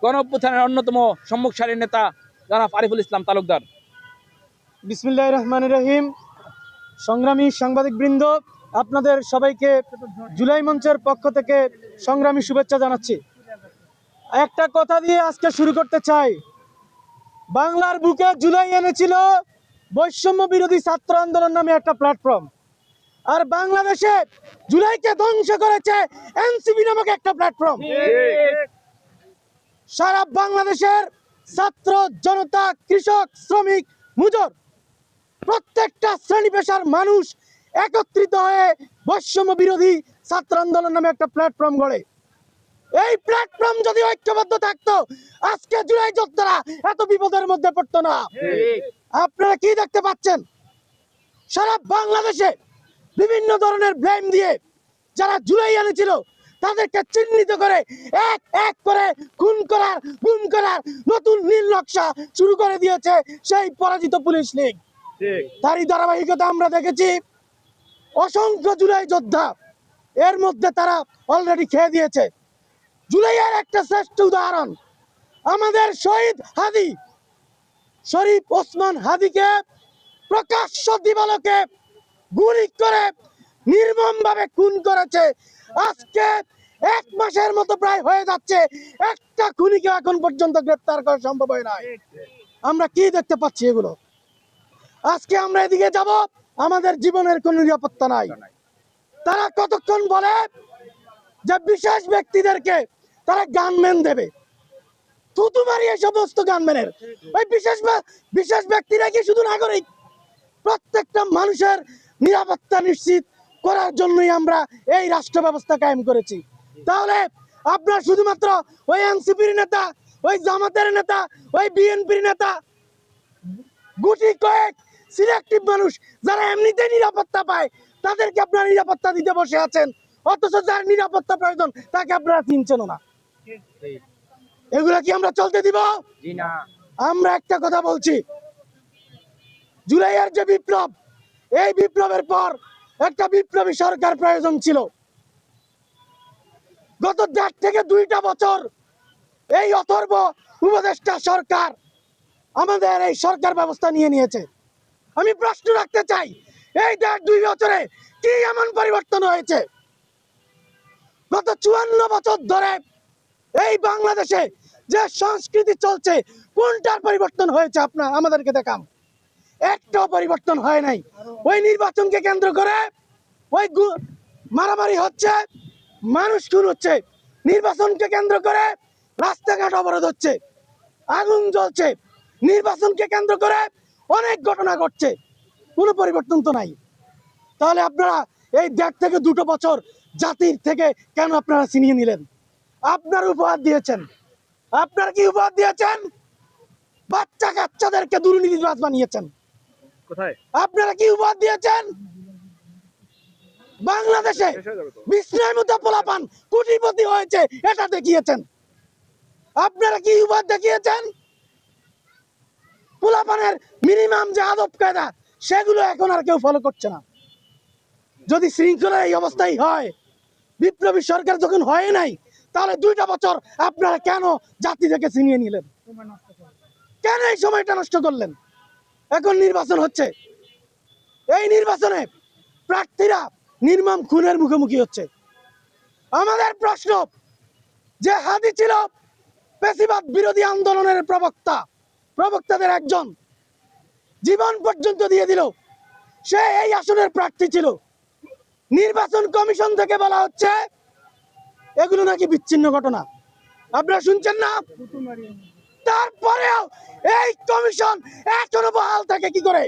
গণঅভ্যুত্থানের অন্যতম সম্মুখ সারির নেতা জনাব আরিফুল ইসলাম তালুকদার। বিসমিল্লাহির রহমানির রহিম। সংগ্রামী সাংবাদিকবৃন্দ, আপনাদের সবাইকে জুলাই মঞ্চের পক্ষ থেকে সংগ্রামী শুভেচ্ছা জানাচ্ছি। একটা কথা দিয়ে আজকে শুরু করতে চাই। বাংলার বুকে জুলাই এনেছিল বৈষম্য বিরোধী ছাত্র আন্দোলন নামে একটা প্ল্যাটফর্ম, আর বাংলাদেশে জুলাইকে ধ্বংস করেছে এনসিপি নামক একটা প্ল্যাটফর্ম। সারা বাংলাদেশের ছাত্র জনতা, কৃষক, শ্রমিক, মজুর প্রত্যেকটা শ্রেণী পেশার মানুষ একত্রিত হয়ে বৈষম্য বিরোধী ছাত্র আন্দোলন নামে একটা প্ল্যাটফর্ম গড়ে। এই প্ল্যাটফর্ম যদি ঐক্যবদ্ধ থাকতো, আজকে জুলাই যোদ্ধারা এত বিপদের মধ্যে পড়তো না। আপনারা কি দেখতে পাচ্ছেন? সারা বাংলাদেশে বিভিন্ন ধরনের ব্লেম দিয়ে যারা জুলাই এনেছিল তাদেরকে চিহ্নিত করে এক এক করে খুন করার, গুম করার নতুন নীল নকশা শুরু করে দিয়েছে সেই পরাজিত পুলিশ লীগ। তারই ধারাবাহিকতা আমরা দেখেছি অসংখ্য জুলাই যোদ্ধা, এর মধ্যে তারা অলরেডি খেয়ে দিয়েছে। জুলাইয়ের একটা শ্রেষ্ঠ উদাহরণ আমাদের শহীদ হাদি শরীফ ওসমান হাদিকে প্রকাশ্য দিবালোকে গুলি করে নির্মমভাবে খুন করেছে। আজকে 1 মাসের মতো প্রায় হয়ে যাচ্ছে, একটা খুনিকে এখন পর্যন্ত গ্রেফতার করা সম্ভব হয় না। আমরা কি দেখতে পাচ্ছি এগুলো? আজকে আমরা এদিকে যাব, আমাদের জীবনের কোনো নিরাপত্তা নাই। তারা কতক্ষণ বলে যে বিশেষ ব্যক্তিদেরকে তারা গানম্যান দেবে, থুতু মারি এই সমস্ত গানম্যানের। ওই বিশেষ ব্যক্তিরা কি শুধু নাগরিক? প্রত্যেকটা মানুষের নিরাপত্তা নিশ্চিত করার জন্যই আমরা এই রাষ্ট্র ব্যবস্থা কায়েম করেছি। তাহলে আপনার শুধুমাত্র ওই এনসিপির নেতা, ওই জামাতের নেতা, ওই বিএনপির নেতা, গুটি কয়েক সিলেক্টিভ মানুষ যারা এমনিতে নিরাপত্তা পায় তাদেরকে আপনারা নিরাপত্তা দিতে বসে আছেন, অথচ যার নিরাপত্তা প্রয়োজন তাকে আপনারা চিনছেন না। এগুলা কি আমরা চলতে দিব? আমরা একটা কথা বলছি, জুলাইয়ের যে বিপ্লব, এই বিপ্লবের পর একটা বিপ্লবী সরকার প্রয়োজন ছিল। গত 1.5 থেকে 2টা বছর এই অথর্ব উপদেষ্টা সরকার আমাদের এই সরকার ব্যবস্থা নিয়ে নিয়েছে। আমি প্রশ্ন রাখতে চাই, এই 1.5-2 বছরে কি এমন পরিবর্তন হয়েছে? গত 54 বছর ধরে এই বাংলাদেশে যে সংস্কৃতি চলছে, কোনটার পরিবর্তন হয়েছে? আপনার আমাদেরকে দেখান। একটাও পরিবর্তন হয় নাই। ওই নির্বাচনকে কেন্দ্র করে ওই মারামারি হচ্ছে, মানুষ খুন হচ্ছে, নির্বাচনকে কেন্দ্র করে রাস্তাঘাট অবরোধ হচ্ছে, আগুন জ্বলছে, নির্বাচনকে কেন্দ্র করে অনেক ঘটনা ঘটছে, কোনো পরিবর্তন তো নাই। তাহলে আপনারা এই 1.5 থেকে 2 বছর জাতির থেকে কেন আপনারা ছিনিয়ে নিলেন? আপনার উপহার দিয়েছেন। আপনারা কি উপহার দিয়েছেন? বাচ্চা কাচ্চাদেরকে দুর্নীতিবাজ বানিয়েছেন। আপনারা কি উপহার দিয়েছেন? বাংলাদেশে বিস্ময়ের মতো পোলাপান কোটিপতি হয়েছে, এটা দেখিয়েছেন। আপনারা কি উপহার দেখিয়েছেন? পোলাপানের মিনিমাম যে আদব কায়দা, সেগুলো এখন আর কেউ ফলো করছে না। যদি শৃঙ্খলার এই অবস্থাই হয়, বিপ্লবী সরকার যখন হয় নাই, তাহলে 2টা বছর আপনারা কেন জাতি থেকে ছিনিয়ে নিলেন? কেন এই সময়টা নষ্ট করলেন? এখন নির্বাচন হচ্ছে, এই নির্বাচনে প্রার্থীরা নির্মম খুনের মুখোমুখি হচ্ছে। আমাদের প্রশ্ন, যে হাদি ছিল ফ্যাসিবাদ বিরোধী আন্দোলনের প্রবক্তাদের একজন, জীবন পর্যন্ত দিয়ে দিল, সে এই আসনের প্রার্থী ছিল। নির্বাচন কমিশন থেকে বলা হচ্ছে এগুলো নাকি বিচ্ছিন্ন ঘটনা। আপনারা শুনছেন না? তারপরেও এই কমিশন এখনো বহাল থাকে কি করে?